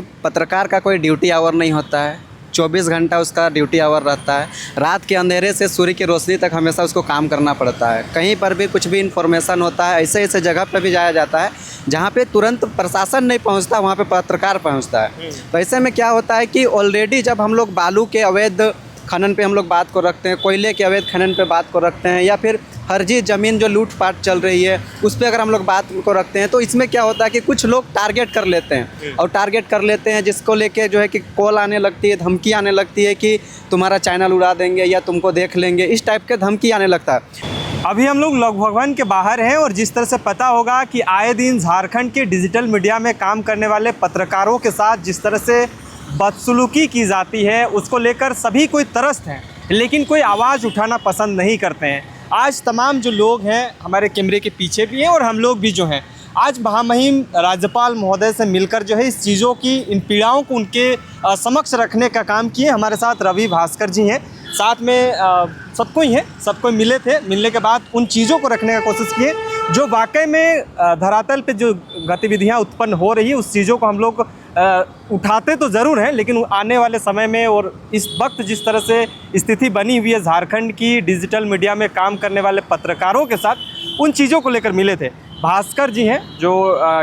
पत्रकार का कोई ड्यूटी आवर नहीं होता है। 24 घंटा उसका ड्यूटी आवर रहता है। रात के अंधेरे से सूर्य की रोशनी तक हमेशा उसको काम करना पड़ता है। कहीं पर भी कुछ भी इन्फॉर्मेशन होता है, ऐसे ऐसे जगह पर भी जाया जाता है जहाँ पे तुरंत प्रशासन नहीं पहुँचता, वहाँ पे पत्रकार पहुँचता है। तो ऐसे में क्या होता है कि ऑलरेडी जब हम लोग बालू के अवैध खनन पे हम लोग बात को रखते हैं, कोयले के अवैध खनन पे बात को रखते हैं, या फिर फर्जी ज़मीन जो लूटपाट चल रही है उस पर अगर हम लोग बात को रखते हैं, तो इसमें क्या होता है कि कुछ लोग टारगेट कर लेते हैं और टारगेट कर लेते हैं जिसको लेके जो है कि कॉल आने लगती है, धमकी आने लगती है कि तुम्हारा चैनल उड़ा देंगे या तुमको देख लेंगे, इस टाइप के धमकी आने लगता है। अभी हम लोग लोक भवन के बाहर हैं और जिस तरह से पता होगा कि आए दिन झारखंड के डिजिटल मीडिया में काम करने वाले पत्रकारों के साथ जिस तरह से बदसलूकी की जाती है उसको लेकर सभी कोई त्रस्त हैं, लेकिन कोई आवाज़ उठाना पसंद नहीं करते हैं। आज तमाम जो लोग हैं हमारे कैमरे के पीछे भी हैं और हम लोग भी जो हैं आज महामहिम राज्यपाल महोदय से मिलकर जो है इस चीज़ों की, इन पीड़ाओं को उनके समक्ष रखने का काम किए। हमारे साथ रवि भास्कर जी हैं, साथ में सबको ही हैं, सबको मिले थे। मिलने के बाद उन चीज़ों को रखने का कोशिश किए जो वाकई में धरातल पे जो गतिविधियां उत्पन्न हो रही है उस चीज़ों को हम लोग उठाते तो ज़रूर हैं, लेकिन आने वाले समय में और इस वक्त जिस तरह से स्थिति बनी हुई है झारखंड की डिजिटल मीडिया में काम करने वाले पत्रकारों के साथ, उन चीज़ों को लेकर मिले थे। भास्कर जी हैं जो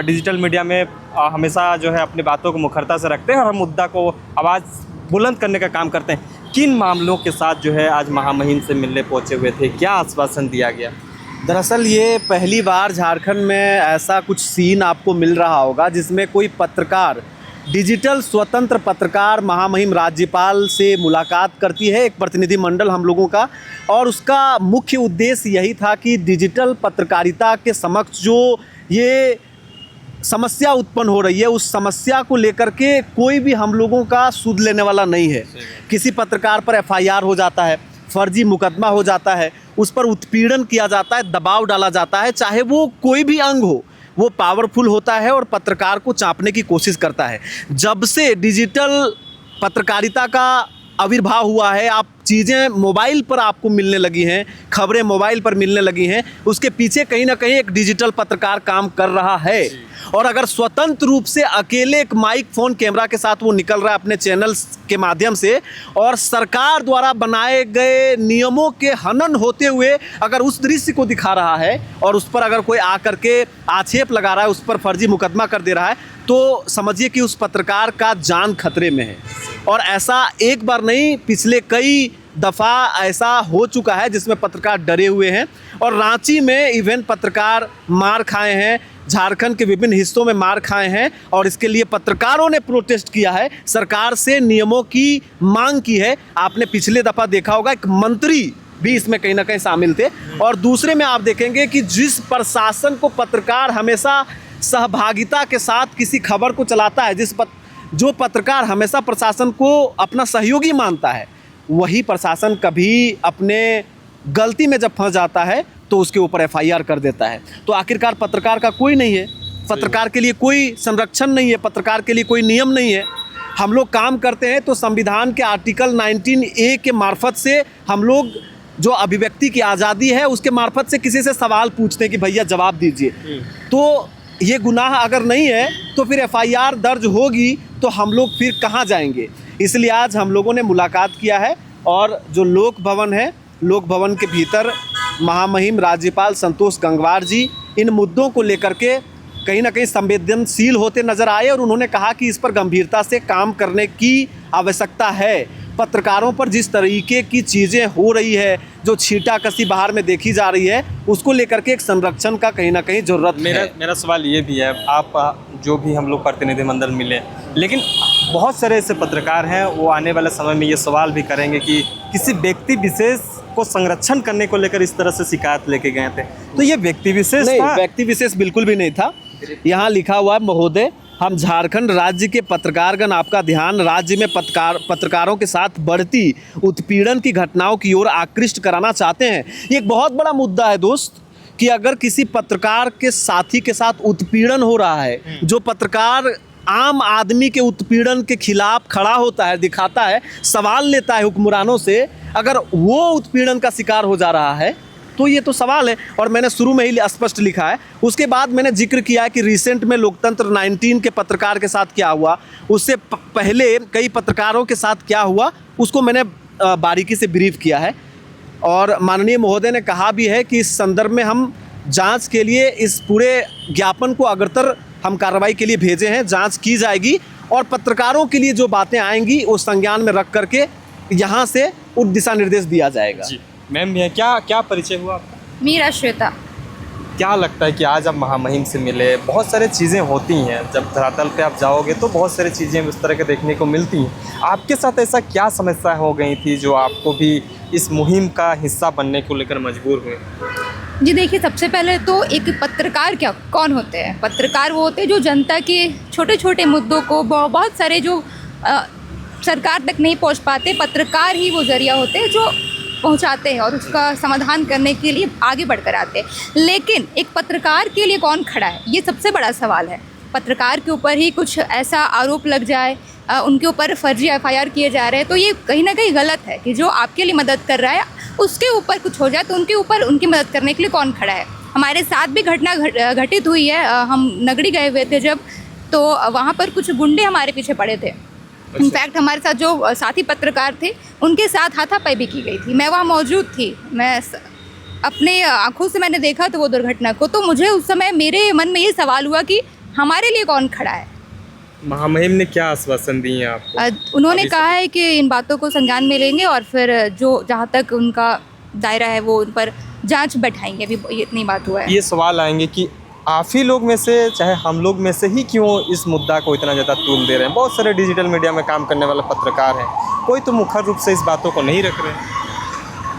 डिजिटल मीडिया में हमेशा जो है अपनी बातों को मुखरता से रखते हैं और हम मुद्दा को आवाज़ बुलंद करने का काम करते हैं। किन मामलों के साथ जो है आज महामहिम से मिलने पहुंचे हुए थे, क्या आश्वासन दिया गया? दरअसल ये पहली बार झारखंड में ऐसा कुछ सीन आपको मिल रहा होगा जिसमें कोई पत्रकार, डिजिटल स्वतंत्र पत्रकार महामहिम राज्यपाल से मुलाकात करती है, एक प्रतिनिधिमंडल हम लोगों का। और उसका मुख्य उद्देश्य यही था कि डिजिटल पत्रकारिता के समक्ष जो ये समस्या उत्पन्न हो रही है उस समस्या को लेकर के कोई भी हम लोगों का सुध लेने वाला नहीं है। किसी पत्रकार पर एफआईआर हो जाता है, फर्जी मुकदमा हो जाता है, उस पर उत्पीड़न किया जाता है, दबाव डाला जाता है, चाहे वो कोई भी अंग हो, वो पावरफुल होता है और पत्रकार को चाँपने की कोशिश करता है। जब से डिजिटल पत्रकारिता का आविर्भाव हुआ है, आप चीज़ें मोबाइल पर आपको मिलने लगी हैं, खबरें मोबाइल पर मिलने लगी हैं, उसके पीछे कहीं ना कहीं एक डिजिटल पत्रकार काम कर रहा है। और अगर स्वतंत्र रूप से अकेले एक माइक फ़ोन कैमरा के साथ वो निकल रहा है अपने चैनल्स के माध्यम से और सरकार द्वारा बनाए गए नियमों के हनन होते हुए अगर उस दृश्य को दिखा रहा है और उस पर अगर कोई आकर के आक्षेप लगा रहा है, उस पर फर्जी मुकदमा कर दे रहा है, तो समझिए कि उस पत्रकार का जान खतरे में है। और ऐसा एक बार नहीं, पिछले कई दफ़ा ऐसा हो चुका है जिसमें पत्रकार डरे हुए हैं। और रांची में इवेंट पत्रकार मार खाए हैं, झारखंड के विभिन्न हिस्सों में मार खाए हैं और इसके लिए पत्रकारों ने प्रोटेस्ट किया है, सरकार से नियमों की मांग की है। आपने पिछले दफ़ा देखा होगा एक मंत्री भी इसमें कहीं ना कहीं शामिल थे। और दूसरे में आप देखेंगे कि जिस प्रशासन को पत्रकार हमेशा सहभागिता के साथ किसी खबर को चलाता है, जो पत्रकार हमेशा प्रशासन को अपना सहयोगी मानता है, वही प्रशासन कभी अपने गलती में जब फंस जाता है तो उसके ऊपर एफआईआर कर देता है। तो आखिरकार पत्रकार का कोई नहीं है, पत्रकार के लिए कोई संरक्षण नहीं है, पत्रकार के लिए कोई नियम नहीं है। हम लोग काम करते हैं तो संविधान के आर्टिकल 19A के मार्फत से हम लोग जो अभिव्यक्ति की आज़ादी है उसके मार्फत से किसी से सवाल पूछते हैं कि भैया जवाब दीजिए। तो ये गुनाह अगर नहीं है तो फिर एफआईआर दर्ज होगी तो हम लोग फिर कहाँ जाएंगे। इसलिए आज हम लोगों ने मुलाकात किया है और जो लोक भवन है, लोक भवन के भीतर महामहिम राज्यपाल संतोष गंगवार जी इन मुद्दों को लेकर के कहीं ना कहीं संवेदनशील होते नज़र आए और उन्होंने कहा कि इस पर गंभीरता से काम करने की आवश्यकता है। पत्रकारों पर जिस तरीके की चीज़ें हो रही है, जो छींटाकशी बाहर में देखी जा रही है, उसको लेकर के एक संरक्षण का कहीं ना कहीं ज़रूरत है। मेरा सवाल ये भी है, आप जो भी हम लोग प्रतिनिधिमंडल मिले, लेकिन बहुत सारे ऐसे पत्रकार हैं वो आने वाले समय में ये सवाल भी करेंगे कि किसी व्यक्ति विशेष को संरक्षण करने को लेकर इस तरह से शिकायत लेके गए थे, तो ये व्यक्ति विशेष नहीं, था? व्यक्ति विशेष बिल्कुल भी नहीं था। यहाँ लिखा हुआ है, महोदय हम झारखंड राज्य के पत्रकारगण आपका ध्यान राज्य में पत्रकारों के साथ बढ़ती उत्पीड़न की घटनाओं की ओर आकृष्ट कराना चाहते हैं। ये एक बहुत बड़ा मुद्दा है दोस्त, कि अगर किसी पत्रकार के साथी के साथ उत्पीड़न हो रहा है, जो पत्रकार आम आदमी के उत्पीड़न के खिलाफ खड़ा होता है, दिखाता है, सवाल लेता है हुक्मरानों से, अगर वो उत्पीड़न का शिकार हो जा रहा है तो ये तो सवाल है, और मैंने शुरू में ही स्पष्ट लिखा है। उसके बाद मैंने जिक्र किया है कि रिसेंट में लोकतंत्र 19 के पत्रकार के साथ क्या हुआ, उससे पहले कई पत्रकारों के साथ क्या हुआ, उसको मैंने बारीकी से ब्रीफ किया है। और माननीय महोदय ने कहा भी है कि इस संदर्भ में हम जांच के लिए इस पूरे ज्ञापन को अग्रतर हम कार्रवाई के लिए भेजे हैं, जांच की जाएगी और पत्रकारों के लिए जो बातें आएंगी उस संज्ञान में रख करके यहाँ से उन दिशा निर्देश दिया जाएगा। जी मैम, ये क्या परिचय हुआ आपका? मीरा श्वेता। क्या लगता है कि आज आप महामहिम से मिले? बहुत सारी चीज़ें होती हैं, जब धरातल पे आप जाओगे तो बहुत सारी चीज़ें उस तरह के देखने को मिलती हैं। आपके साथ ऐसा क्या समस्या हो गई थी जो आपको भी इस मुहिम का हिस्सा बनने को लेकर मजबूर हुए? जी देखिए, सबसे पहले तो एक पत्रकार कौन होते हैं? पत्रकार वो होते हैं जो जनता के छोटे छोटे मुद्दों को, बहुत सारे जो सरकार तक नहीं पहुंच पाते, पत्रकार ही वो जरिया होते हैं जो पहुंचाते हैं और उसका समाधान करने के लिए आगे बढ़कर आते हैं। लेकिन एक पत्रकार के लिए कौन खड़ा है, ये सबसे बड़ा सवाल है। पत्रकार के ऊपर ही कुछ ऐसा आरोप लग जाए, उनके ऊपर फर्जी FIR किए जा रहे हैं, तो ये कहीं ना कहीं गलत है कि जो आपके लिए मदद कर रहा है उसके ऊपर कुछ हो जाए तो उनके ऊपर उनकी मदद करने के लिए कौन खड़ा है। हमारे साथ भी घटना घटित हुई है। हम नगड़ी गए हुए थे जब, तो वहाँ पर कुछ गुंडे हमारे पीछे पड़े थे। इनफैक्ट हमारे साथ जो साथी पत्रकार थे उनके साथ हाथापाई भी की गई थी। मैं वहाँ मौजूद थी, मैं अपने आंखों से मैंने देखा तो वो दुर्घटना को। तो मुझे उस समय मेरे मन में ये सवाल हुआ कि हमारे लिए कौन खड़ा है। महामहिम ने क्या आश्वासन दिए आपको? उन्होंने कहा है कि इन बातों को संज्ञान में लेंगे और फिर जो जहाँ तक उनका दायरा है वो उन पर जांच बैठाएंगे। अभी इतनी बात हुआ है। ये सवाल आएंगे कि आप ही लोग में से, चाहे हम लोग में से ही क्यों इस मुद्दा को इतना ज़्यादा तूल दे रहे हैं? बहुत सारे डिजिटल मीडिया में काम करने वाले पत्रकार हैं, कोई तो मुखर रूप से इस बातों को नहीं रख रहे हैं।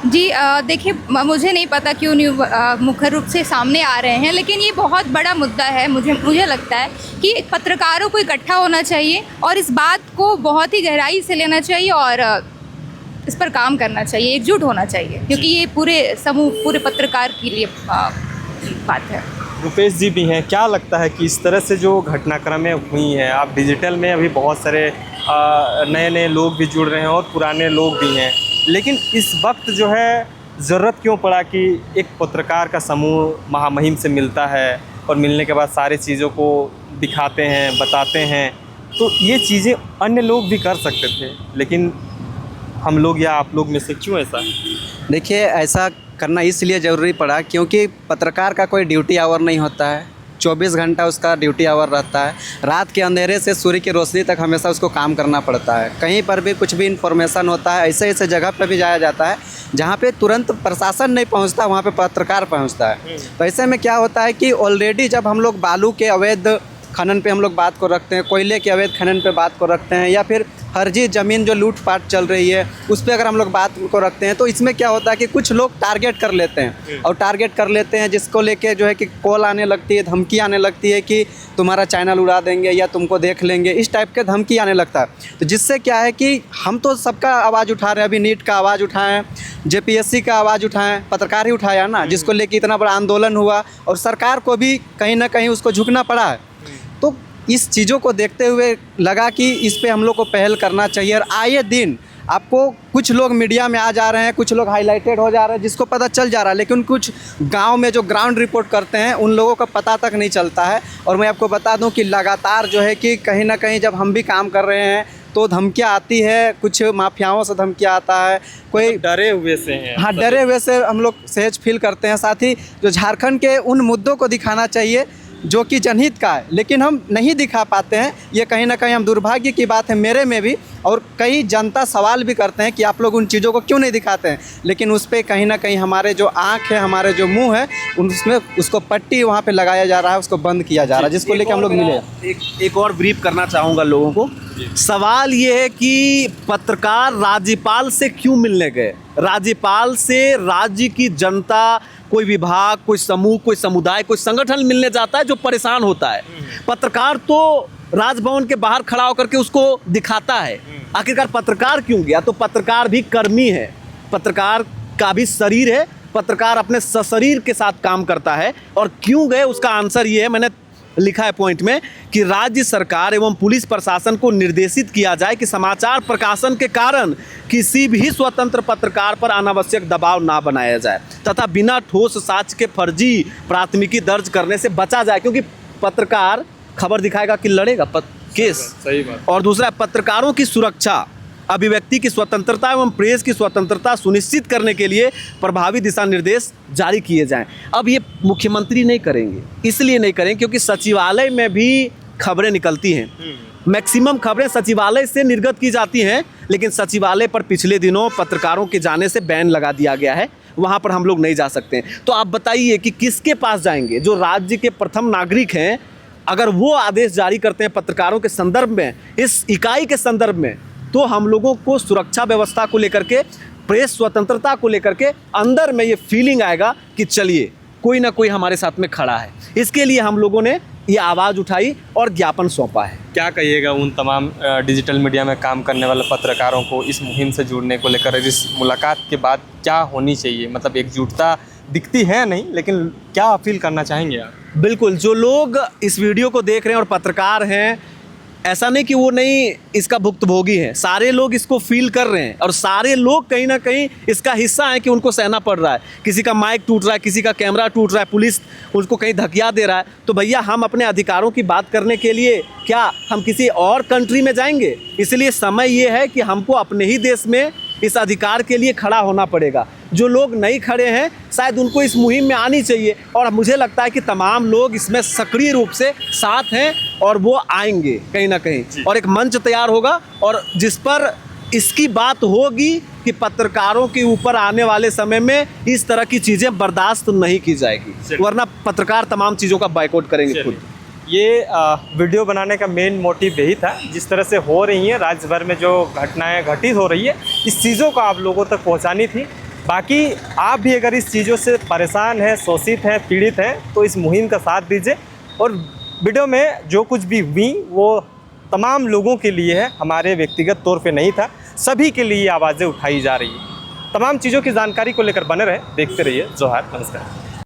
जी देखिए, मुझे नहीं पता क्यों नहीं मुख्य रूप से सामने आ रहे हैं, लेकिन ये बहुत बड़ा मुद्दा है। मुझे लगता है कि पत्रकारों को इकट्ठा होना चाहिए और इस बात को बहुत ही गहराई से लेना चाहिए और इस पर काम करना चाहिए, एकजुट होना चाहिए, क्योंकि ये पूरे पत्रकार के लिए बात है। रुपेश जी भी हैं, क्या लगता है कि इस तरह से जो घटनाक्रमें हुई हैं, आप डिजिटल में अभी बहुत सारे नए नए लोग भी जुड़ रहे हैं और पुराने लोग भी हैं, लेकिन इस वक्त जो है ज़रूरत क्यों पड़ा कि एक पत्रकार का समूह महामहिम से मिलता है और मिलने के बाद सारी चीज़ों को दिखाते हैं, बताते हैं? तो ये चीज़ें अन्य लोग भी कर सकते थे, लेकिन हम लोग या आप लोग में से क्यों ऐसा? देखिए, ऐसा करना इसलिए ज़रूरी पड़ा क्योंकि पत्रकार का कोई ड्यूटी आवर नहीं होता है। 24 घंटा उसका ड्यूटी आवर रहता है। रात के अंधेरे से सूर्य की रोशनी तक हमेशा उसको काम करना पड़ता है। कहीं पर भी कुछ भी इन्फॉर्मेशन होता है, ऐसे ऐसे जगह पर भी जाया जाता है जहाँ पे तुरंत प्रशासन नहीं पहुँचता, वहाँ पे पत्रकार पहुँचता है। तो ऐसे में क्या होता है कि ऑलरेडी जब हम लोग बालू के अवैध खनन पे हम लोग बात को रखते हैं, कोयले के अवैध खनन पे बात को रखते हैं, या फिर फर्जी ज़मीन जो लूटपाट चल रही है उस पर अगर हम लोग बात को रखते हैं, तो इसमें क्या होता है कि कुछ लोग टारगेट कर लेते हैं और टारगेट कर लेते हैं जिसको लेके जो है कि कॉल आने लगती है, धमकी आने लगती है कि तुम्हारा चैनल उड़ा देंगे या तुमको देख लेंगे, इस टाइप के धमकी आने लगता है। तो जिससे क्या है कि हम तो सबका आवाज़ उठा रहे हैं, अभी नीट का आवाज़ उठाएं, JPSC का आवाज़ उठाएं, पत्रकार ही उठाया ना, जिसको लेके इतना बड़ा आंदोलन हुआ और सरकार को भी कहीं ना कहीं उसको झुकना पड़ा है। तो इस चीज़ों को देखते हुए लगा कि इस पे हम लोग को पहल करना चाहिए। और आए दिन आपको कुछ लोग मीडिया में आ जा रहे हैं, कुछ लोग हाईलाइटेड हो जा रहे हैं जिसको पता चल जा रहा है, लेकिन कुछ गांव में जो ग्राउंड रिपोर्ट करते हैं उन लोगों का पता तक नहीं चलता है। और मैं आपको बता दूं कि लगातार जो है कि कहीं ना कहीं जब हम भी काम कर रहे हैं तो धमकियाँ आती है, कुछ माफियाओं से धमकियाँ आता है, कोई डरे हुए से हैं। हाँ, डरे हुए से हम लोग सहज फील करते हैं। साथ ही जो झारखंड के उन मुद्दों को दिखाना चाहिए जो कि जनहित का है, लेकिन हम नहीं दिखा पाते हैं। ये कहीं ना कहीं हम दुर्भाग्य की बात है, मेरे में भी, और कई जनता सवाल भी करते हैं कि आप लोग उन चीज़ों को क्यों नहीं दिखाते हैं। लेकिन उस पर कहीं ना कहीं हमारे जो आँख है, हमारे जो मुंह है, उसमें उसको पट्टी वहाँ पे लगाया जा रहा है, उसको बंद किया जा रहा है, जिसको लेकर हम लोग मिले। एक और ब्रीफ करना चाहूँगा लोगों को। सवाल ये है कि पत्रकार राज्यपाल से क्यों मिलने गए? राज्यपाल से राज्य की जनता, कोई विभाग, कोई समूह, कोई समुदाय, कोई संगठन मिलने जाता है जो परेशान होता है। पत्रकार तो राजभवन के बाहर खड़ा होकर के उसको दिखाता है। आखिरकार पत्रकार क्यों गया? तो पत्रकार भी कर्मी है, पत्रकार का भी शरीर है, पत्रकार अपने सशरीर के साथ काम करता है। और क्यों गए उसका आंसर ये है, मैंने लिखा है पॉइंट में कि राज्य सरकार एवं पुलिस प्रशासन को निर्देशित किया जाए कि समाचार प्रकाशन के कारण किसी भी स्वतंत्र पत्रकार पर अनावश्यक दबाव ना बनाया जाए तथा बिना ठोस साक्ष्य के फर्जी प्राथमिकी दर्ज करने से बचा जाए, क्योंकि पत्रकार खबर दिखाएगा कि लड़ेगा केस। सही बात। और दूसरा, पत्रकारों की सुरक्षा, अभिव्यक्ति की स्वतंत्रता एवं प्रेस की स्वतंत्रता सुनिश्चित करने के लिए प्रभावी दिशा निर्देश जारी किए जाएं। अब ये मुख्यमंत्री नहीं करेंगे, इसलिए नहीं करेंगे क्योंकि सचिवालय में भी खबरें निकलती हैं। मैक्सिमम खबरें सचिवालय से निर्गत की जाती हैं, लेकिन सचिवालय पर पिछले दिनों पत्रकारों के जाने से बैन लगा दिया गया है, वहाँ पर हम लोग नहीं जा सकते हैं। तो आप बताइए कि किसके पास जाएंगे? जो राज्य के प्रथम नागरिक हैं, अगर वो आदेश जारी करते हैं पत्रकारों के संदर्भ में, इस इकाई के संदर्भ में, तो हम लोगों को सुरक्षा व्यवस्था को लेकर के, प्रेस स्वतंत्रता को लेकर के अंदर में ये फीलिंग आएगा कि चलिए कोई ना कोई हमारे साथ में खड़ा है। इसके लिए हम लोगों ने ये आवाज़ उठाई और ज्ञापन सौंपा है। क्या कहिएगा उन तमाम डिजिटल मीडिया में काम करने वाले पत्रकारों को इस मुहिम से जुड़ने को लेकर? इस मुलाकात के बाद क्या होनी चाहिए? मतलब एकजुटता दिखती है नहीं, लेकिन क्या अपील करना चाहेंगे आप? बिल्कुल, जो लोग इस वीडियो को देख रहे हैं और पत्रकार हैं, ऐसा नहीं कि वो नहीं इसका भुक्तभोगी हैं, सारे लोग इसको फील कर रहे हैं और सारे लोग कहीं ना कहीं इसका हिस्सा हैं कि उनको सहना पड़ रहा है। किसी का माइक टूट रहा है, किसी का कैमरा टूट रहा है, पुलिस उसको कहीं धकिया दे रहा है। तो भैया, हम अपने अधिकारों की बात करने के लिए क्या हम किसी और कंट्री में जाएंगे? इसलिए समय ये है कि हमको अपने ही देश में इस अधिकार के लिए खड़ा होना पड़ेगा। जो लोग नहीं खड़े हैं, शायद उनको इस मुहिम में आनी चाहिए, और मुझे लगता है कि तमाम लोग इसमें सक्रिय रूप से साथ हैं और वो आएंगे कहीं ना कहीं, और एक मंच तैयार होगा और जिस पर इसकी बात होगी कि पत्रकारों के ऊपर आने वाले समय में इस तरह की चीज़ें बर्दाश्त नहीं की जाएगी, वरना पत्रकार तमाम चीज़ों का बायकॉट करेंगे खुद। ये वीडियो बनाने का मेन मोटिव यही था। जिस तरह से हो रही हैं राज्य भर में जो घटनाएं घटित हो रही है, इस चीज़ों को आप लोगों तक पहुंचानी थी। बाकी आप भी अगर इस चीज़ों से परेशान हैं, शोषित हैं, पीड़ित हैं, तो इस मुहिम का साथ दीजिए। और वीडियो में जो कुछ भी हुई वो तमाम लोगों के लिए है, हमारे व्यक्तिगत तौर पे नहीं था। सभी के लिए आवाज़ें उठाई जा रही हैं। तमाम चीज़ों की जानकारी को लेकर बने रहे, देखते रहिए जोहार, नमस्कार।